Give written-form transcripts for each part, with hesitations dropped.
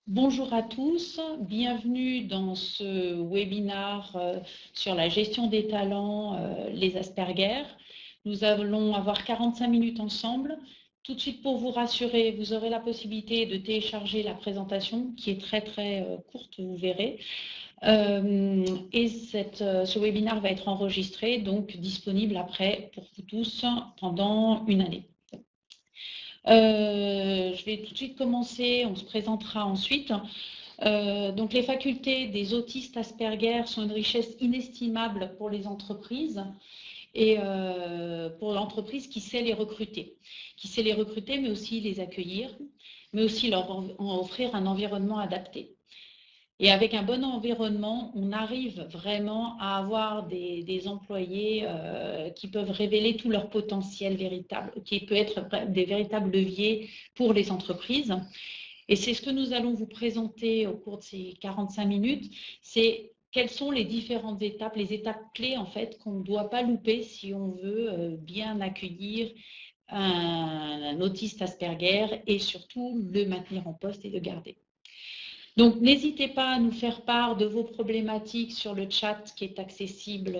Bonjour à tous, bienvenue dans ce webinaire sur la gestion des talents, les Asperger. Nous allons avoir 45 minutes ensemble. Tout de suite, pour vous rassurer, vous aurez la possibilité de télécharger la présentation qui est très courte, vous verrez. Et ce webinaire va être enregistré, donc disponible après pour vous tous pendant une année. Je vais tout de suite commencer, on se présentera ensuite. Donc les facultés des autistes Asperger sont une richesse inestimable pour les entreprises et pour l'entreprise qui sait les recruter. Mais aussi les accueillir, mais aussi leur offrir un environnement adapté. Et avec un bon environnement, on arrive vraiment à avoir des employés qui peuvent révéler tout leur potentiel véritable, qui peut être des véritables leviers pour les entreprises. Et c'est ce que nous allons vous présenter au cours de ces 45 minutes, c'est quelles sont les différentes étapes, les étapes clés en fait qu'on ne doit pas louper si on veut bien accueillir un autiste Asperger et surtout le maintenir en poste et le garder. Donc, n'hésitez pas à nous faire part de vos problématiques sur le chat qui est accessible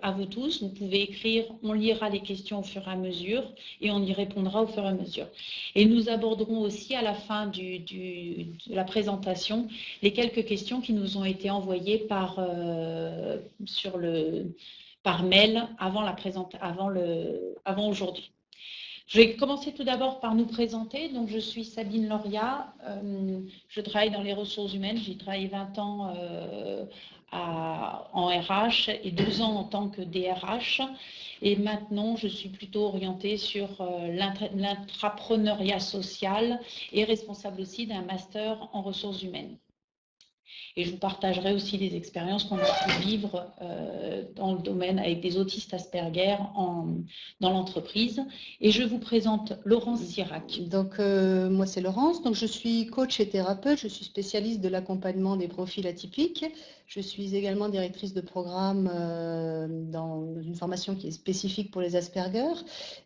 à vous tous. Vous pouvez écrire, on lira les questions au fur et à mesure et on y répondra au fur et à mesure. Et nous aborderons aussi à la fin de la présentation les quelques questions qui nous ont été envoyées par mail avant aujourd'hui. Je vais commencer tout d'abord par nous présenter. Donc, je suis Sabine Loria. Je travaille dans les ressources humaines. J'ai travaillé 20 ans en RH et 2 ans en tant que DRH. Et maintenant, je suis plutôt orientée sur l'intrapreneuriat social et responsable aussi d'un master en ressources humaines. Et je vous partagerai aussi des expériences qu'on a pu vivre dans le domaine avec des autistes Asperger dans l'entreprise. Et je vous présente Laurence Sirac. Donc, moi, c'est Laurence. Donc, je suis coach et thérapeute. Je suis spécialiste de l'accompagnement des profils atypiques. Je suis également directrice de programme dans une formation qui est spécifique pour les Asperger.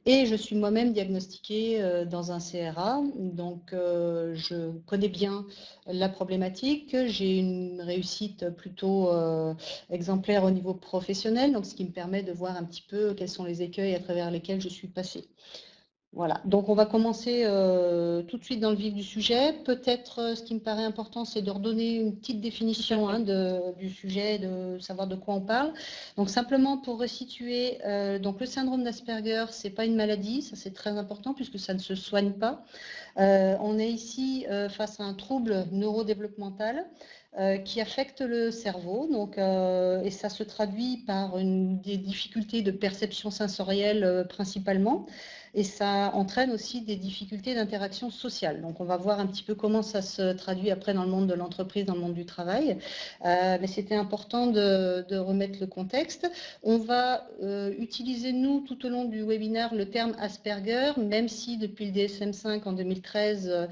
Et je suis moi-même diagnostiquée dans un CRA. Donc, je connais bien la problématique. J'ai une réussite plutôt exemplaire au niveau professionnel, donc ce qui me permet de voir un petit peu quels sont les écueils à travers lesquels je suis passée. Voilà, donc on va commencer tout de suite dans le vif du sujet. Peut-être ce qui me paraît important, c'est de redonner une petite définition du sujet, de savoir de quoi on parle. Donc simplement pour resituer, donc le syndrome d'Asperger, ce n'est pas une maladie, ça c'est très important puisque ça ne se soigne pas. On est ici face à un trouble neurodéveloppemental qui affecte le cerveau, donc, et ça se traduit par des difficultés de perception sensorielle principalement. Et ça entraîne aussi des difficultés d'interaction sociale. Donc, on va voir un petit peu comment ça se traduit après dans le monde de l'entreprise, dans le monde du travail. Mais c'était important de remettre le contexte. On va utiliser, nous, tout au long du webinaire, le terme Asperger, même si depuis le DSM-5 en 2013,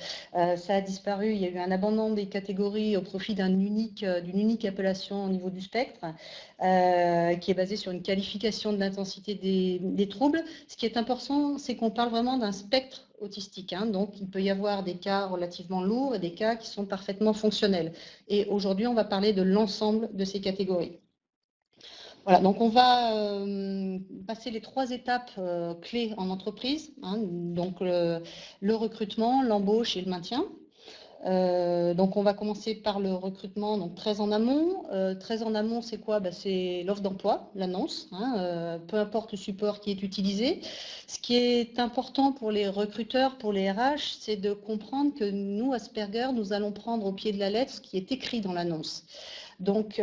ça a disparu. Il y a eu un abandon des catégories au profit d'une unique appellation au niveau du spectre, qui est basée sur une qualification de l'intensité des troubles. Ce qui est important, c'est qu'on parle vraiment d'un spectre autistique. Donc, il peut y avoir des cas relativement lourds et des cas qui sont parfaitement fonctionnels. Et aujourd'hui, on va parler de l'ensemble de ces catégories. Voilà, donc on va passer les 3 étapes clés en entreprise. Donc, le recrutement, l'embauche et le maintien. Donc, on va commencer par le recrutement, donc très en amont. Très en amont, c'est quoi? C'est l'offre d'emploi, l'annonce, peu importe le support qui est utilisé. Ce qui est important pour les recruteurs, pour les RH, c'est de comprendre que nous, Asperger, nous allons prendre au pied de la lettre ce qui est écrit dans l'annonce. Donc,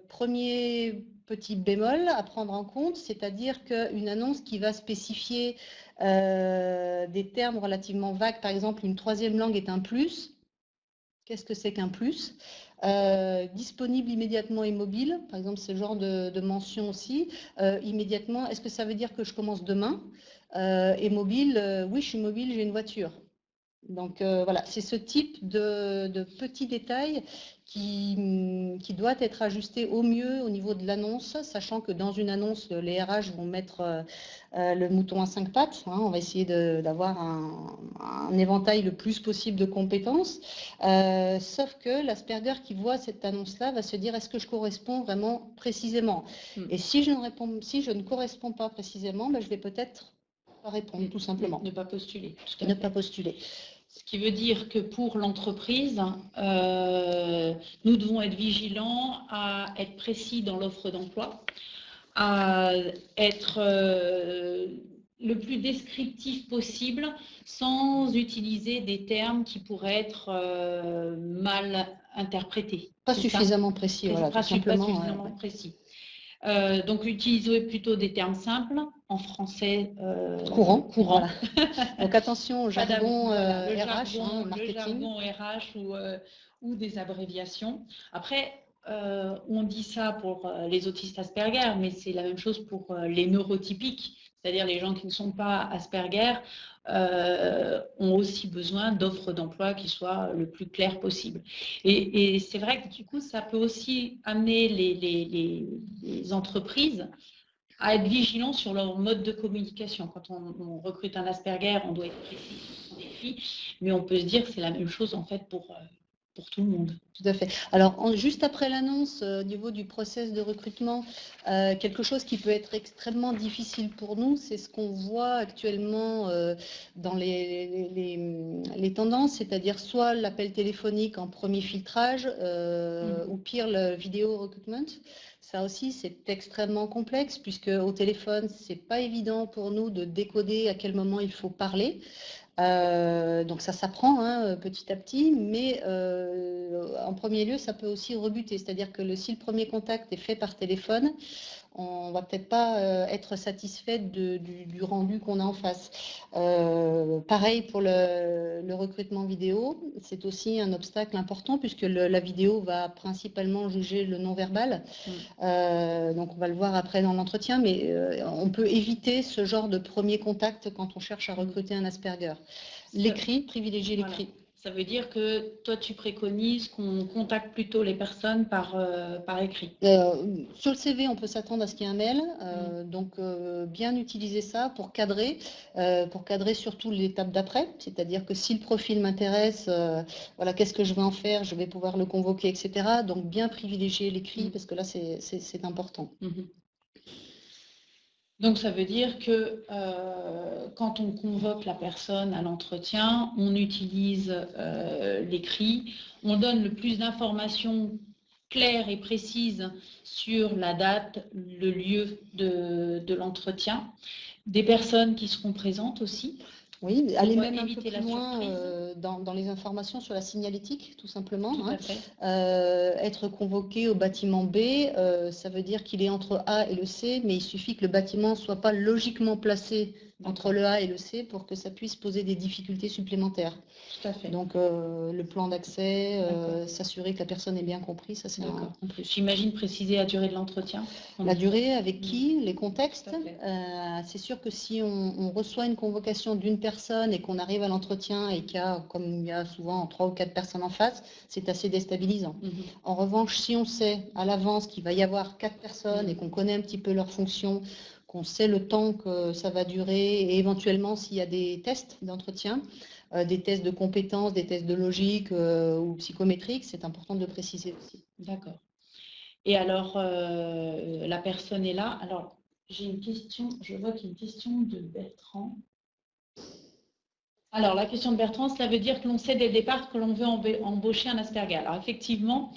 premier petit bémol à prendre en compte, c'est-à-dire qu'une annonce qui va spécifier des termes relativement vagues, par exemple, une 3e langue est un plus. Qu'est-ce que c'est qu'un plus? Disponible immédiatement et mobile, par exemple, c'est le genre de mention aussi. Immédiatement, est-ce que ça veut dire que je commence demain? Et mobile, oui, je suis mobile, j'ai une voiture. Donc voilà, c'est ce type de petits détails qui doit être ajusté au mieux au niveau de l'annonce, sachant que dans une annonce, les RH vont mettre le mouton à 5 pattes. Hein, on va essayer d'avoir un éventail le plus possible de compétences. Sauf que l'Asperger qui voit cette annonce-là va se dire est-ce que je corresponds vraiment précisément? Et si je ne corresponds pas précisément, ben, je vais peut-être pas répondre, tout simplement. Ne pas postuler. Ne pas postuler. Ce qui veut dire que pour l'entreprise, nous devons être vigilants à être précis dans l'offre d'emploi, à être le plus descriptif possible sans utiliser des termes qui pourraient être mal interprétés. Pas suffisamment précis, voilà, tout simplement. Pas suffisamment précis. Donc, utilisez plutôt des termes simples, en français courant. Voilà. Donc, attention au jargon RH, le jargon RH ou des abréviations. Après, on dit ça pour les autistes Asperger, mais c'est la même chose pour les neurotypiques, c'est-à-dire les gens qui ne sont pas Asperger, ont aussi besoin d'offres d'emploi qui soient le plus claires possible. Et c'est vrai que du coup, ça peut aussi amener les entreprises à être vigilants sur leur mode de communication. Quand on recrute un Asperger, on doit être précis sur son écrit, mais on peut se dire que c'est la même chose en fait pour tout le monde. Tout à fait. Alors, juste après l'annonce, au niveau du process de recrutement, quelque chose qui peut être extrêmement difficile pour nous, c'est ce qu'on voit actuellement dans les tendances, c'est-à-dire soit l'appel téléphonique en premier filtrage, ou pire, le vidéo recruitment. Ça aussi, c'est extrêmement complexe, puisque au téléphone, c'est pas évident pour nous de décoder à quel moment il faut parler. Donc ça s'apprend petit à petit, mais en premier lieu, ça peut aussi rebuter. C'est-à-dire que si le premier contact est fait par téléphone, on va peut-être pas être satisfait du rendu qu'on a en face. Pareil pour le recrutement vidéo, c'est aussi un obstacle important puisque la vidéo va principalement juger le non-verbal. Donc on va le voir après dans l'entretien, mais on peut éviter ce genre de premier contact quand on cherche à recruter un Asperger. L'écrit, privilégier l'écrit. Ça veut dire que toi, tu préconises qu'on contacte plutôt les personnes par écrit. Sur le CV, on peut s'attendre à ce qu'il y ait un mail. Donc, bien utiliser ça pour cadrer surtout l'étape d'après. C'est-à-dire que si le profil m'intéresse, voilà, qu'est-ce que je vais en faire? Je vais pouvoir le convoquer, etc. Donc, bien privilégier l'écrit parce que là, c'est important. Donc, ça veut dire que quand on convoque la personne à l'entretien, on utilise l'écrit, on donne le plus d'informations claires et précises sur la date, le lieu de l'entretien, des personnes qui seront présentes aussi. Oui, aller même un peu plus loin dans les informations sur la signalétique, tout simplement. Être convoqué au bâtiment B, ça veut dire qu'il est entre A et le C, mais il suffit que le bâtiment ne soit pas logiquement placé entre le A et le C pour que ça puisse poser des difficultés supplémentaires. Tout à fait. Donc, le plan d'accès, s'assurer que la personne ait bien compris, ça c'est un plus. J'imagine préciser la durée de l'entretien. La durée, avec qui, les contextes. C'est sûr que si on reçoit une convocation d'une personne et qu'on arrive à l'entretien et qu'il y a, comme il y a souvent 3 ou 4 personnes en face, c'est assez déstabilisant. En revanche, si on sait à l'avance qu'il va y avoir 4 personnes et qu'on connaît un petit peu leurs fonctions, qu'on sait le temps que ça va durer et éventuellement s'il y a des tests d'entretien, des tests de compétences, des tests de logique ou psychométriques, c'est important de préciser aussi. D'accord. Et alors, la personne est là. Alors, j'ai une question, je vois qu'il y a une question de Bertrand. Alors, la question de Bertrand, cela veut dire que l'on sait dès le départ que l'on veut embaucher un Asperger. Alors, effectivement,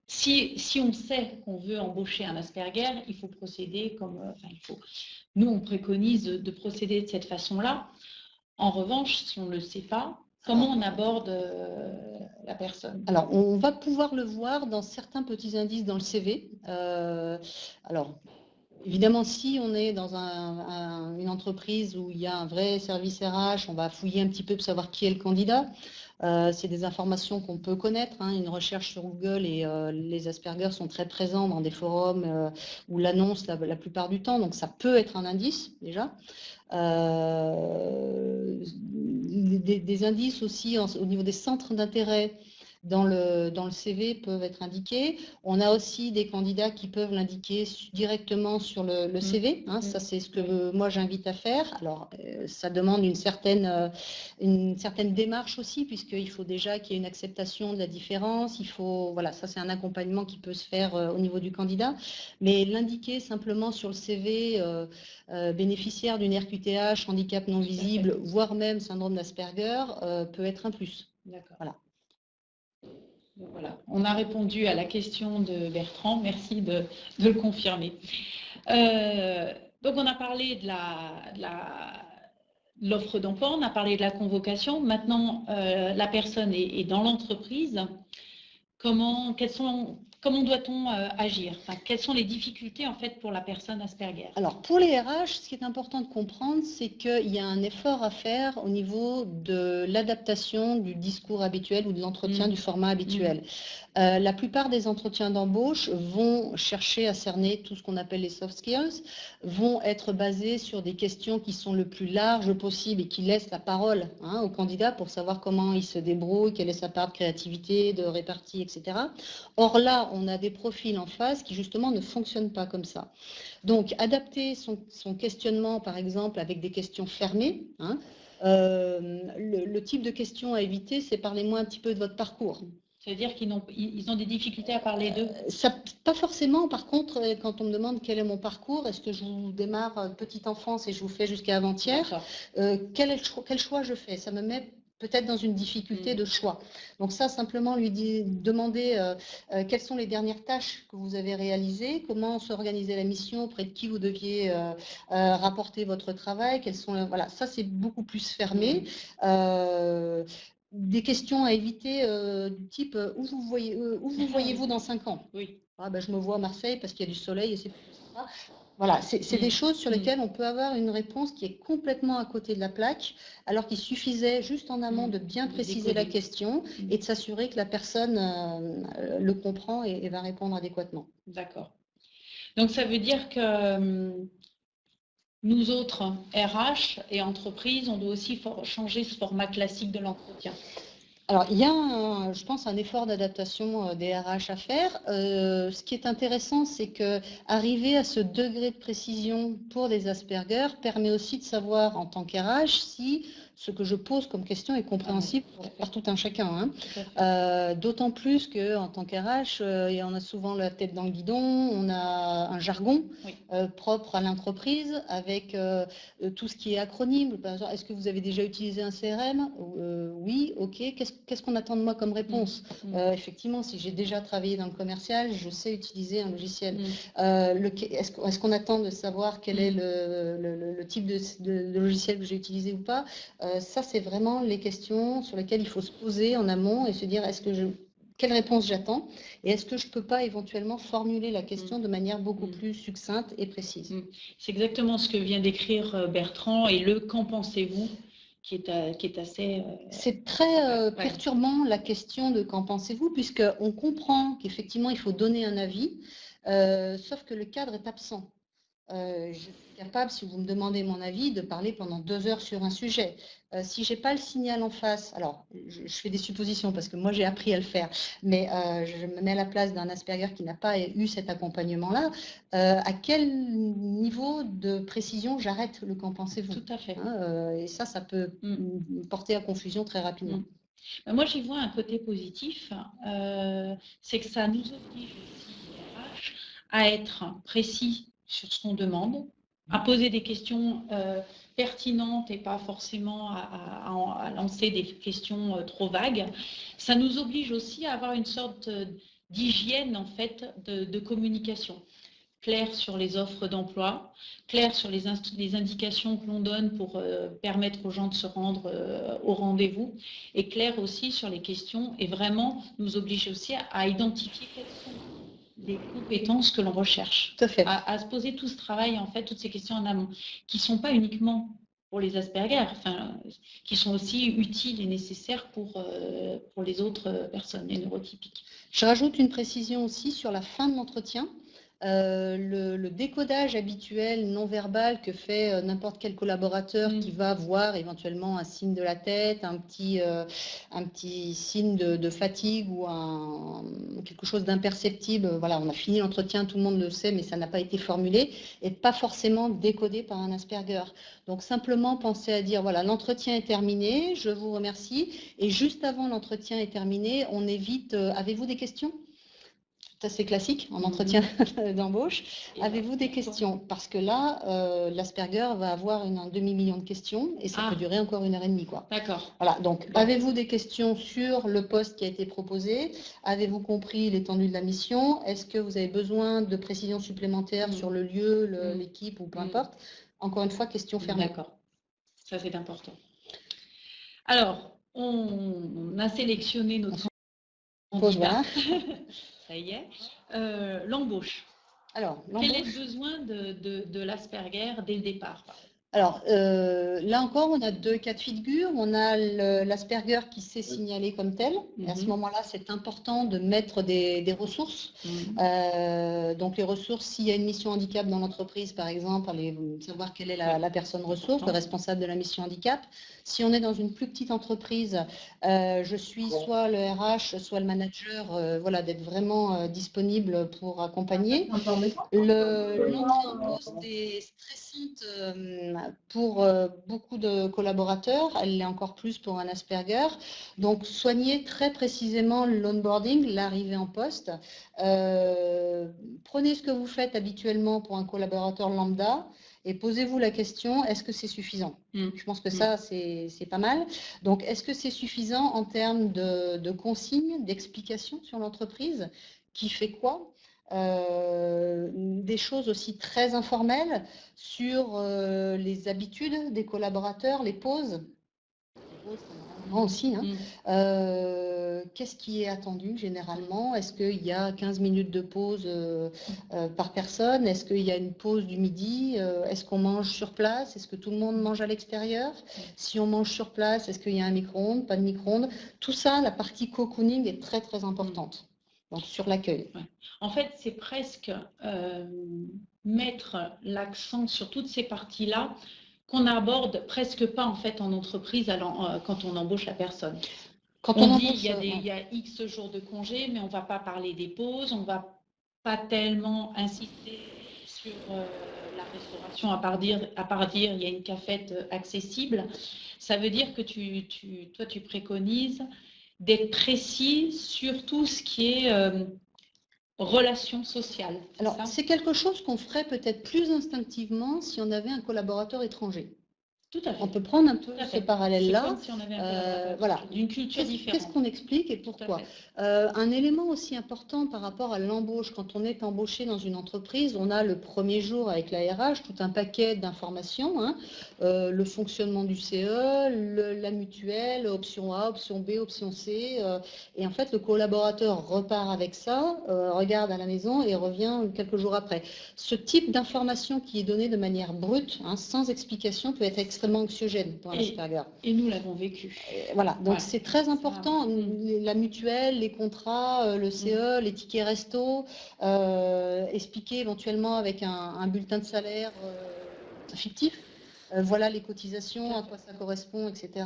si on sait qu'on veut embaucher un Asperger, il faut procéder comme... Nous, on préconise de procéder de cette façon-là. En revanche, si on ne le sait pas, comment on aborde la personne? Alors, on va pouvoir le voir dans certains petits indices dans le CV. Alors, évidemment, si on est dans une entreprise où il y a un vrai service RH, on va fouiller un petit peu pour savoir qui est le candidat. C'est des informations qu'on peut connaître, hein. Une recherche sur Google et les Asperger sont très présents dans des forums où l'annonce la plupart du temps, donc ça peut être un indice déjà. Des indices aussi au niveau des centres d'intérêt dans le CV peuvent être indiqués. On a aussi des candidats qui peuvent l'indiquer directement sur le CV. Hein, ça, c'est ce que moi j'invite à faire. Alors, ça demande une certaine démarche aussi, puisqu'il faut déjà qu'il y ait une acceptation de la différence. Voilà, ça c'est un accompagnement qui peut se faire au niveau du candidat. Mais l'indiquer simplement sur le CV, bénéficiaire d'une RQTH, handicap non visible, voire même syndrome d'Asperger, peut être un plus. D'accord. Voilà, on a répondu à la question de Bertrand, merci de le confirmer. Donc on a parlé de l'offre d'emploi, on a parlé de la convocation. Maintenant, la personne est dans l'entreprise. Comment doit-on agir? Enfin, quelles sont les difficultés en fait pour la personne Asperger? Alors pour les RH, ce qui est important de comprendre, c'est qu'il y a un effort à faire au niveau de l'adaptation du discours habituel ou de l'entretien du format habituel. La plupart des entretiens d'embauche vont chercher à cerner tout ce qu'on appelle les soft skills, vont être basés sur des questions qui sont le plus larges possible et qui laissent la parole au candidat pour savoir comment il se débrouille, quelle est sa part de créativité, de répartie, etc. Or là, on a des profils en face qui justement ne fonctionnent pas comme ça. Donc, adapter son questionnement, par exemple, avec des questions fermées. Le type de questions à éviter, c'est parlez-moi un petit peu de votre parcours. Ça veut dire qu'ils ont des difficultés à parler d'eux? Pas forcément. Par contre, quand on me demande quel est mon parcours, est-ce que je vous démarre petite enfance et je vous fais jusqu'à avant-hier, quel choix je fais? Ça me met peut-être dans une difficulté de choix. Donc ça, simplement lui demander quelles sont les dernières tâches que vous avez réalisées, comment s'organisait la mission, auprès de qui vous deviez rapporter votre travail, voilà, ça c'est beaucoup plus fermé. Des questions à éviter du type où vous voyez-vous dans 5 ans? Oui. Je me vois à Marseille parce qu'il y a du soleil et c'est ça. Voilà, c'est des choses sur lesquelles on peut avoir une réponse qui est complètement à côté de la plaque, alors qu'il suffisait juste en amont de bien préciser la question et de s'assurer que la personne le comprend et va répondre adéquatement. D'accord. Donc ça veut dire que nous autres, RH et entreprises, on doit aussi changer ce format classique de l'entretien. Alors, il y a, je pense, un effort d'adaptation des RH à faire. Ce qui est intéressant, c'est qu'arriver à ce degré de précision pour les Asperger permet aussi de savoir, en tant qu'RH, si ce que je pose comme question est compréhensible par tout un chacun. D'autant plus qu'en tant qu'RH, on a souvent la tête dans le guidon, on a un jargon propre à l'entreprise avec tout ce qui est acronyme. Par exemple, est-ce que vous avez déjà utilisé un CRM? Oui, ok. Qu'est-ce qu'on attend de moi comme réponse? Effectivement, si j'ai déjà travaillé dans le commercial, je sais utiliser un logiciel. Est-ce qu'on attend de savoir quel est le type de logiciel que j'ai utilisé ou pas? Ça, c'est vraiment les questions sur lesquelles il faut se poser en amont et se dire quelle réponse j'attends et est-ce que je ne peux pas éventuellement formuler la question de manière beaucoup plus succincte et précise. C'est exactement ce que vient d'écrire Bertrand et le qu'en pensez-vous qui est assez... C'est très perturbant la question de qu'en pensez-vous, puisqu'on comprend qu'effectivement il faut donner un avis, sauf que le cadre est absent. Je suis capable, si vous me demandez mon avis, de parler pendant 2 heures sur un sujet. Si je n'ai pas le signal en face, alors je fais des suppositions parce que moi j'ai appris à le faire, mais je me mets à la place d'un Asperger qui n'a pas eu cet accompagnement-là, à quel niveau de précision j'arrête le qu'en pensez-vous? Tout à fait. Et ça peut porter à confusion très rapidement. Moi j'y vois un côté positif, c'est que ça nous oblige aussi à être précis sur ce qu'on demande, à poser des questions pertinentes et pas forcément à lancer des questions trop vagues. Ça nous oblige aussi à avoir une sorte d'hygiène en fait de communication. Clair sur les offres d'emploi, clair sur les indications que l'on donne pour permettre aux gens de se rendre au rendez-vous, et clair aussi sur les questions, et vraiment nous oblige aussi à identifier quelles sont les compétences que l'on recherche. Tout à fait. À se poser tout ce travail, en fait, toutes ces questions en amont, qui ne sont pas uniquement pour les Asperger, enfin, qui sont aussi utiles et nécessaires pour les autres personnes, les neurotypiques. Je rajoute une précision aussi sur la fin de l'entretien. Le décodage habituel non verbal que fait n'importe quel collaborateur qui va voir éventuellement un signe de la tête, un petit signe de fatigue ou quelque chose d'imperceptible. Voilà, on a fini l'entretien, tout le monde le sait, mais ça n'a pas été formulé et pas forcément décodé par un Asperger. Donc simplement penser à dire, voilà, l'entretien est terminé, je vous remercie. Et juste avant l'entretien est terminé, on évite, avez-vous des questions ? Ça, c'est classique en entretien d'embauche. Avez-vous des questions? Parce que là, l'Asperger va avoir un demi-million de questions et ça peut durer encore 1h30, quoi. D'accord. Voilà, donc avez-vous des questions sur le poste qui a été proposé? Avez-vous compris l'étendue de la mission? Est-ce que vous avez besoin de précisions supplémentaires sur le lieu, l'équipe ou peu importe? Encore une fois, question fermée. D'accord, ça c'est important. Alors, on a sélectionné notre candidat. Ça y est. L'embauche. Alors, quel est le besoin de l'Asperger dès le départ? Alors, là encore, on a 2 cas de figure. On a l'Asperger qui s'est signalé comme tel. Et à ce moment-là, c'est important de mettre des ressources. Donc, les ressources, s'il y a une mission handicap dans l'entreprise, par exemple, aller savoir quelle est la personne ressource, le responsable de la mission handicap. Si on est dans une plus petite entreprise, je suis soit le RH, soit le manager, voilà, d'être vraiment disponible pour accompagner. L'entrée en poste est stressante pour beaucoup de collaborateurs, elle l'est encore plus pour un Asperger. Donc, soignez très précisément l'onboarding, l'arrivée en poste. Prenez ce que vous faites habituellement pour un collaborateur lambda et posez-vous la question, est-ce que c'est suffisant? Je pense que ça, c'est pas mal. Donc, est-ce que c'est suffisant en termes de consignes, d'explications sur l'entreprise? Qui fait quoi? Des choses aussi très informelles sur les habitudes des collaborateurs, les pauses. Aussi, hein. Qu'est-ce qui est attendu généralement? Est-ce qu'il y a 15 minutes de pause par personne? Est-ce qu'il y a une pause du midi? Est-ce qu'on mange sur place? Est-ce que tout le monde mange à l'extérieur? Si on mange sur place, est-ce qu'il y a un micro-ondes? Pas de micro-ondes? Tout ça, la partie cocooning est très très importante. Donc sur l'accueil. Ouais. En fait, c'est presque mettre l'accent sur toutes ces parties-là qu'on n'aborde presque pas en fait en entreprise quand on embauche la personne. Quand on dit il y a X jours de congé, mais on ne va pas parler des pauses, on ne va pas tellement insister sur la restauration à part dire il y a une cafette accessible. Ça veut dire que toi tu préconises d'être précis sur tout ce qui est relations sociales. Alors, c'est quelque chose qu'on ferait peut-être plus instinctivement si on avait un collaborateur étranger. Tout à fait. On peut prendre un peu ce parallèle-là. C'est comme si on avait un voilà. D'une culture différente. Qu'est-ce qu'on explique et pourquoi? Un élément aussi important par rapport à l'embauche, quand on est embauché dans une entreprise, on a le premier jour avec la RH tout un paquet d'informations, hein, le fonctionnement du CE, la mutuelle, option A, option B, option C. Et en fait, le collaborateur repart avec ça, regarde à la maison et revient quelques jours après. Ce type d'information qui est donnée de manière brute, hein, sans explication, peut être extrêmement anxiogène pour un Asperger. Et nous l'avons vécu. Voilà, donc c'est très important, la mutuelle, les contrats, le CE, les tickets resto, expliquer éventuellement avec un bulletin de salaire fictif. Voilà les cotisations, à quoi ça correspond, etc.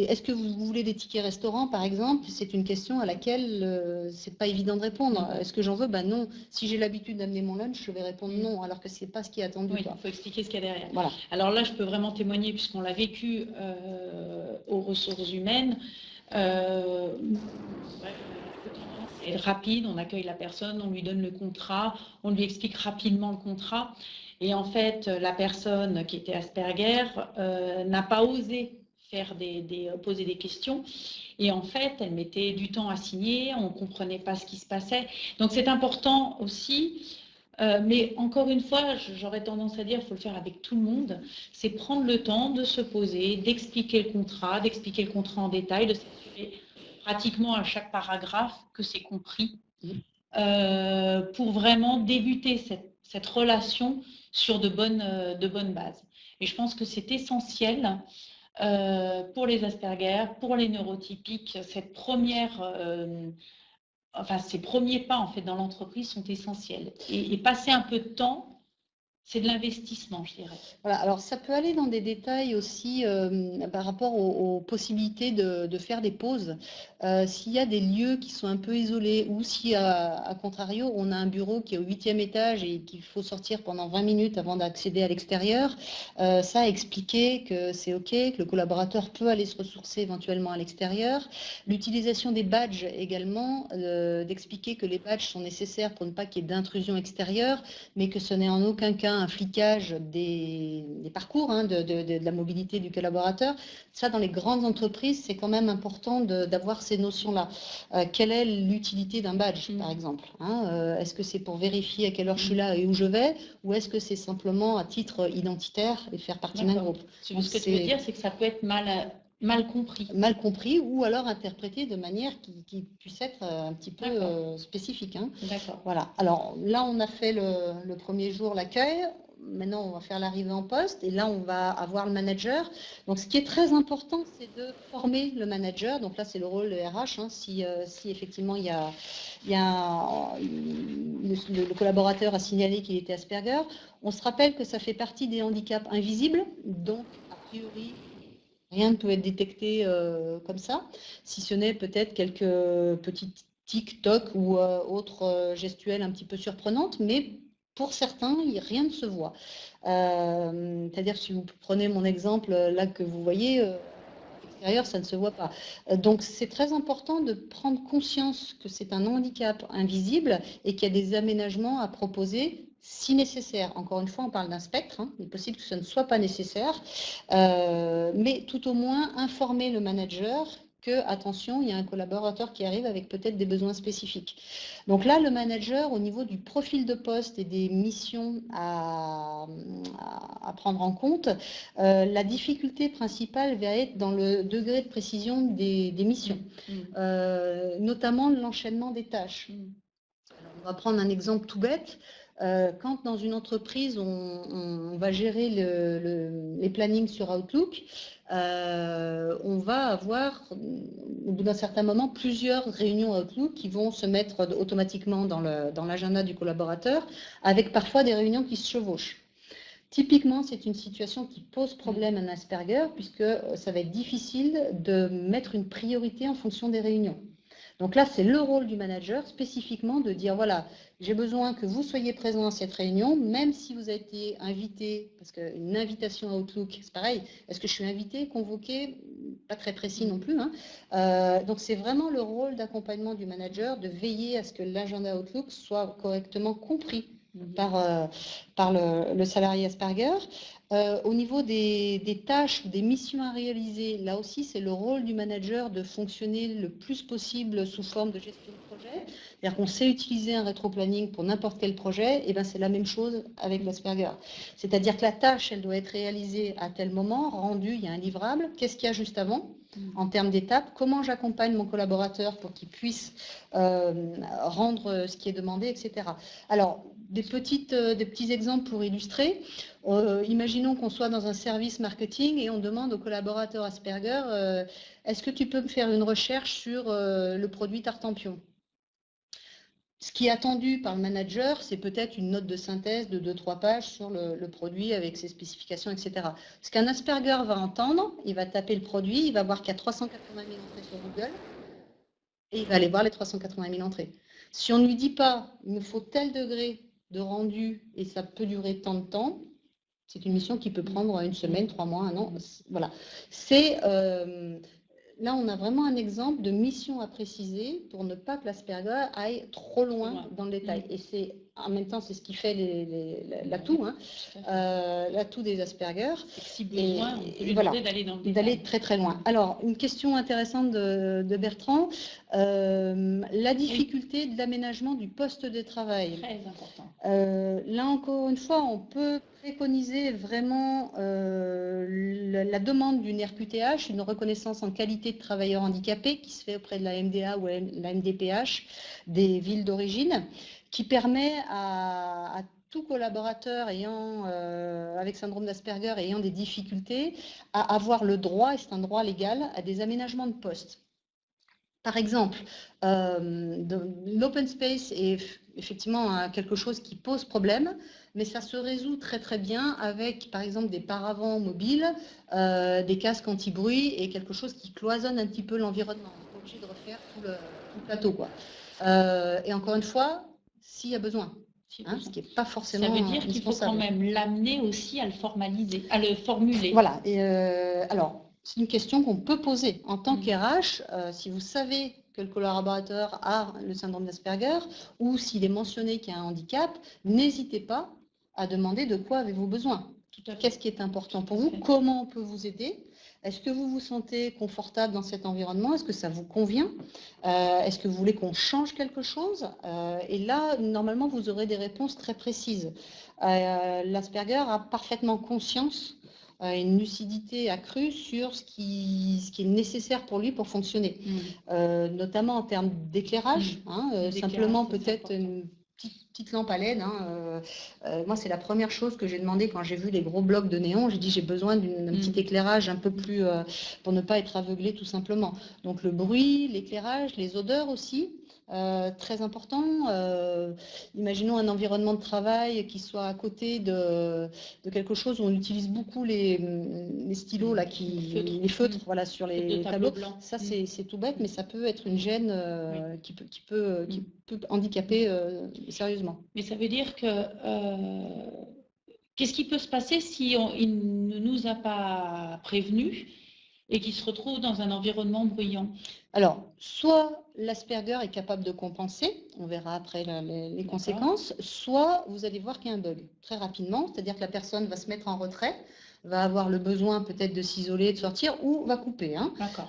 Est-ce que vous voulez des tickets restaurants, par exemple? C'est une question à laquelle c'est pas évident de répondre. Est-ce que j'en veux? Ben non. Si j'ai l'habitude d'amener mon lunch, je vais répondre non, alors que c'est pas ce qui est attendu. Oui, il faut expliquer ce qu'il y a derrière. Voilà. Alors là, je peux vraiment témoigner puisqu'on l'a vécu aux ressources humaines. C'est rapide, on accueille la personne, on lui donne le contrat, on lui explique rapidement le contrat. Et en fait, la personne qui était Asperger n'a pas osé poser des questions. Et en fait, elle mettait du temps à signer, on ne comprenait pas ce qui se passait. Donc c'est important aussi, mais encore une fois, j'aurais tendance à dire qu'il faut le faire avec tout le monde, c'est prendre le temps de se poser, d'expliquer le contrat en détail, de s'assurer pratiquement à chaque paragraphe que c'est compris, pour vraiment débuter cette relation sur de bonnes bases. Et je pense que c'est essentiel pour les Asperger, pour les neurotypiques, cette ces premiers pas en fait dans l'entreprise sont essentiels. Et passer un peu de temps, c'est de l'investissement, je dirais. Voilà, alors ça peut aller dans des détails aussi par rapport aux possibilités de faire des pauses. S'il y a des lieux qui sont un peu isolés ou si, à contrario, on a un bureau qui est au 8e étage et qu'il faut sortir pendant 20 minutes avant d'accéder à l'extérieur, ça a expliqué que c'est OK, que le collaborateur peut aller se ressourcer éventuellement à l'extérieur. L'utilisation des badges également, d'expliquer que les badges sont nécessaires pour ne pas qu'il y ait d'intrusion extérieure, mais que ce n'est en aucun cas un flicage des parcours de la mobilité du collaborateur. Ça, dans les grandes entreprises, c'est quand même important d'avoir ces notions-là. Quelle est l'utilité d'un badge, par exemple, est-ce que c'est pour vérifier à quelle heure je suis là et où je vais, ou est-ce que c'est simplement à titre identitaire et faire partie d'un groupe? Ce que tu veux dire, c'est que ça peut être mal compris. Mal compris ou alors interprété de manière qui puisse être un petit peu spécifique. D'accord. Voilà. Alors là, on a fait le premier jour l'accueil. Maintenant, on va faire l'arrivée en poste et là, on va avoir le manager. Donc, ce qui est très important, c'est de former le manager. Donc là, c'est le rôle de RH. Si effectivement, le collaborateur a signalé qu'il était Asperger, on se rappelle que ça fait partie des handicaps invisibles. Donc, a priori, rien ne peut être détecté comme ça, si ce n'est peut-être quelques petites tics-tocs ou autres gestuelles un petit peu surprenantes, mais pour certains, rien ne se voit. C'est-à-dire, si vous prenez mon exemple là que vous voyez, à l'extérieur, ça ne se voit pas. Donc, c'est très important de prendre conscience que c'est un handicap invisible et qu'il y a des aménagements à proposer si nécessaire. Encore une fois, on parle d'un spectre. Il est possible que ce ne soit pas nécessaire, mais tout au moins informer le manager que, attention, il y a un collaborateur qui arrive avec peut-être des besoins spécifiques. Donc là, le manager, au niveau du profil de poste et des missions à prendre en compte, la difficulté principale va être dans le degré de précision des missions, notamment l'enchaînement des tâches. Alors, on va prendre un exemple tout bête. Quand dans une entreprise, on va gérer les plannings sur Outlook, on va avoir, au bout d'un certain moment, plusieurs réunions Outlook qui vont se mettre automatiquement dans l'agenda du collaborateur, avec parfois des réunions qui se chevauchent. Typiquement, c'est une situation qui pose problème à un Asperger, puisque ça va être difficile de mettre une priorité en fonction des réunions. Donc là, c'est le rôle du manager spécifiquement de dire, voilà, j'ai besoin que vous soyez présent à cette réunion, même si vous avez été invité, parce qu'une invitation à Outlook, c'est pareil, est-ce que je suis invité, convoqué? Pas très précis non plus. Donc c'est vraiment le rôle d'accompagnement du manager, de veiller à ce que l'agenda Outlook soit correctement compris par le salarié Asperger. Au niveau des tâches ou des missions à réaliser, là aussi, c'est le rôle du manager de fonctionner le plus possible sous forme de gestion de projet. C'est-à-dire qu'on sait utiliser un rétro-planning pour n'importe quel projet, et bien c'est la même chose avec l'Asperger. C'est-à-dire que la tâche, elle doit être réalisée à tel moment, rendue, il y a un livrable, qu'est-ce qu'il y a juste avant en termes d'étapes, comment j'accompagne mon collaborateur pour qu'il puisse rendre ce qui est demandé, etc. Alors, des petits exemples pour illustrer. Imaginons qu'on soit dans un service marketing et on demande au collaborateur Asperger, est-ce que tu peux me faire une recherche sur le produit Tartampion? Ce qui est attendu par le manager, c'est peut-être une note de synthèse de 2-3 pages sur le produit avec ses spécifications, etc. Ce qu'un Asperger va entendre, il va taper le produit, il va voir qu'il y a 380 000 entrées sur Google et il va aller voir les 380 000 entrées. Si on ne lui dit pas, il me faut tel degré de rendu et ça peut durer tant de temps, c'est une mission qui peut prendre une semaine, 3 mois, 1 an. Voilà. Là, on a vraiment un exemple de mission à préciser pour ne pas que l'Asperger aille trop loin dans le détail. Et c'est en même temps, c'est ce qui fait l'atout, l'atout des Asperger. Si besoin, on peut lui demander d'aller dans le détail. D'aller très très loin. Alors, une question intéressante de Bertrand, la difficulté de l'aménagement du poste de travail. Très important. Là, encore une fois, on peut préconiser vraiment la demande d'une RQTH, une reconnaissance en qualité de travailleur handicapé qui se fait auprès de la MDA ou la MDPH des villes d'origine, qui permet à tout collaborateur avec syndrome d'Asperger ayant des difficultés à avoir le droit, et c'est un droit légal, à des aménagements de poste. Par exemple, l'open space est effectivement quelque chose qui pose problème, mais ça se résout très très bien avec, par exemple, des paravents mobiles, des casques anti-bruit et quelque chose qui cloisonne un petit peu l'environnement. On n'est pas obligé de refaire tout le plateau, quoi. Et encore une fois, s'il y a besoin. Ce qui n'est pas forcément ça veut dire qu'il faut quand même l'amener aussi à le formaliser, à le formuler. Voilà. Et, alors, c'est une question qu'on peut poser en tant qu'RH. Si vous savez que le collaborateur a le syndrome d'Asperger ou s'il est mentionné qu'il y a un handicap, n'hésitez pas à demander de quoi avez-vous besoin. Qu'est-ce qui est important pour vous? Comment on peut vous aider? Est-ce que vous vous sentez confortable dans cet environnement? Est-ce que ça vous convient? Est-ce que vous voulez qu'on change quelque chose? Et là, normalement, vous aurez des réponses très précises. L'Asperger a parfaitement conscience, une lucidité accrue sur ce qui est nécessaire pour lui pour fonctionner, notamment en termes d'éclairage. Simplement peut-être une petite lampe à LED. Moi, c'est la première chose que j'ai demandé quand j'ai vu les gros blocs de néon. J'ai dit j'ai besoin d'un petit éclairage un peu plus pour ne pas être aveuglé tout simplement. Donc le bruit, l'éclairage, les odeurs aussi. Très important. Imaginons un environnement de travail qui soit à côté de quelque chose où on utilise beaucoup les stylos, là, les feutres voilà, sur les tableaux. Ça, c'est tout bête, mais ça peut être une gêne qui peut handicaper sérieusement. Mais ça veut dire que qu'est-ce qui peut se passer si il ne nous a pas prévenus et qu'il se retrouve dans un environnement bruyant? Alors, soit l'Asperger est capable de compenser, on verra après les conséquences, soit vous allez voir qu'il y a un bug très rapidement, c'est-à-dire que la personne va se mettre en retrait, va avoir le besoin peut-être de s'isoler, de sortir, ou va couper.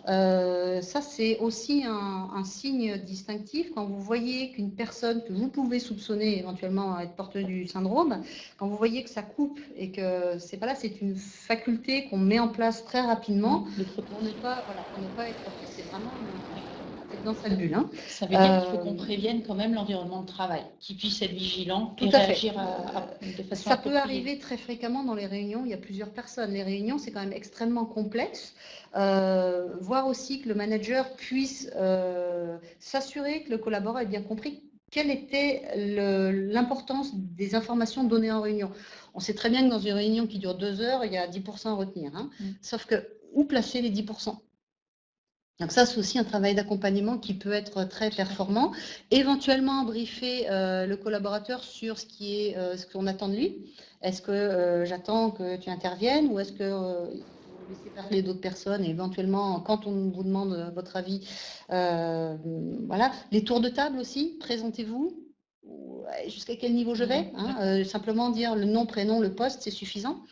Ça, c'est aussi un signe distinctif. Quand vous voyez qu'une personne que vous pouvez soupçonner éventuellement être porteuse du syndrome, quand vous voyez que ça coupe et que c'est pas là, c'est une faculté qu'on met en place très rapidement pour ne pas être porté. C'est vraiment dans sa bulle. Ça veut dire qu'il faut qu'on prévienne quand même l'environnement de travail, qu'il puisse être vigilant et réagir de façon Ça peut arriver très fréquemment dans les réunions, il y a plusieurs personnes. Les réunions, c'est quand même extrêmement complexe. Voir aussi que le manager puisse s'assurer que le collaborateur ait bien compris quelle était l'importance des informations données en réunion. On sait très bien que dans une réunion qui dure 2 heures, il y a 10% à retenir. Sauf que, où placer les 10%? Donc ça, c'est aussi un travail d'accompagnement qui peut être très performant. Éventuellement, briefer le collaborateur sur ce qu'on attend de lui. Est-ce que j'attends que tu interviennes ou est-ce que vous laissez parler d'autres personnes et éventuellement, quand on vous demande votre avis, voilà. Les tours de table aussi, présentez-vous. Jusqu'à quel niveau je vais, simplement dire le nom, prénom, le poste, c'est suffisant.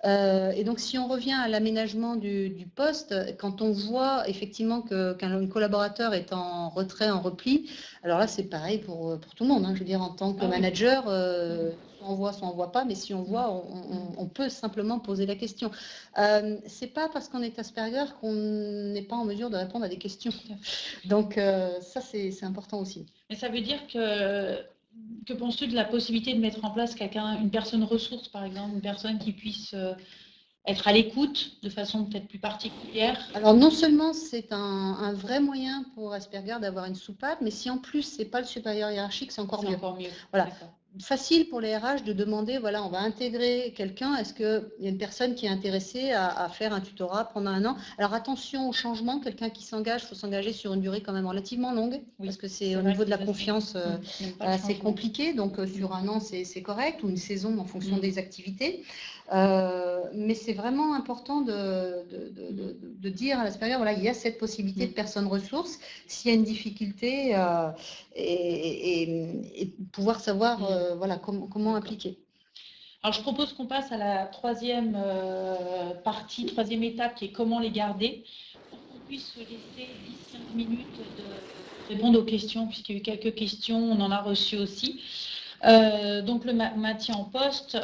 Et donc, si on revient à l'aménagement du poste, quand on voit effectivement qu'un collaborateur est en retrait, en repli, alors là, c'est pareil pour tout le monde. Je veux dire, en tant que manager, soit on voit pas, mais si on voit, on peut simplement poser la question. C'est pas parce qu'on est Asperger qu'on n'est pas en mesure de répondre à des questions. Donc, ça, c'est important aussi. Mais ça veut dire que penses-tu de la possibilité de mettre en place une personne ressource, par exemple, une personne qui puisse être à l'écoute de façon peut-être plus particulière? Alors, non seulement c'est un vrai moyen pour Asperger d'avoir une soupape, mais si en plus, ce n'est pas le supérieur hiérarchique, c'est encore mieux. Voilà. Facile pour les RH de demander, voilà, on va intégrer quelqu'un, est-ce qu'il y a une personne qui est intéressée à faire un tutorat pendant 1 an? Alors attention au changement, quelqu'un qui s'engage, il faut s'engager sur une durée quand même relativement longue, parce que c'est au niveau de la confiance assez compliqué, donc sur 1 an c'est correct, ou une saison en fonction des activités. Mais c'est vraiment important de dire à l'Asperger, voilà, il y a cette possibilité de personne ressource, s'il y a une difficulté et pouvoir savoir voilà, comment appliquer. Alors je propose qu'on passe à la troisième étape qui est comment les garder, pour qu'on puisse se laisser 10-15 minutes de répondre aux questions, puisqu'il y a eu quelques questions, on en a reçu aussi. Donc le maintien en poste,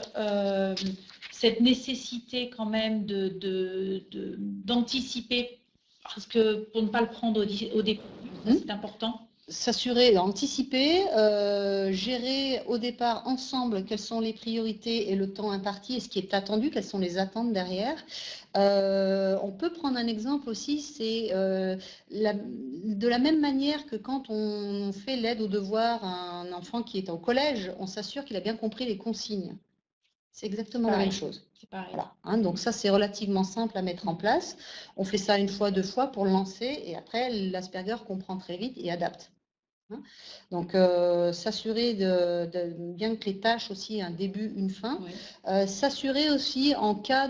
cette nécessité quand même d'anticiper, parce que pour ne pas le prendre au dépourvu, c'est important. s'assurer, anticiper, gérer au départ ensemble quelles sont les priorités et le temps imparti et ce qui est attendu, quelles sont les attentes derrière. On peut prendre un exemple aussi, c'est de la même manière que quand on fait l'aide aux devoirs à un enfant qui est au collège, on s'assure qu'il a bien compris les consignes. C'est exactement la même chose. C'est pareil. Voilà, hein, donc ça, c'est relativement simple à mettre en place. On fait ça une fois, deux fois pour le lancer et après, l'Asperger comprend très vite et adapte. Donc, s'assurer bien que les tâches aussi aient un début, une fin. Oui. S'assurer aussi en cas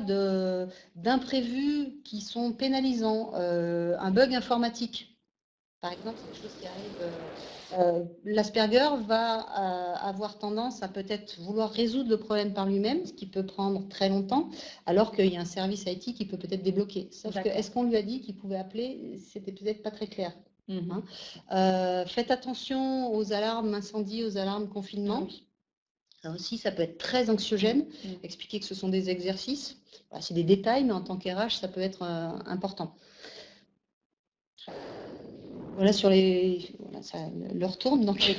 d'imprévus qui sont pénalisants, un bug informatique. Par exemple, c'est quelque chose qui arrive. L'Asperger va avoir tendance à peut-être vouloir résoudre le problème par lui-même, ce qui peut prendre très longtemps, alors qu'il y a un service IT qui peut peut-être débloquer. Sauf que, est-ce qu'on lui a dit qu'il pouvait appeler? C'était peut-être pas très clair. Faites attention aux alarmes incendie, aux alarmes confinement. Ça aussi, ça peut être très anxiogène. Expliquer que ce sont des exercices. Voilà, c'est des détails, mais en tant qu'RH, ça peut être important. Voilà, sur les... Voilà, ça leur tourne. Donc...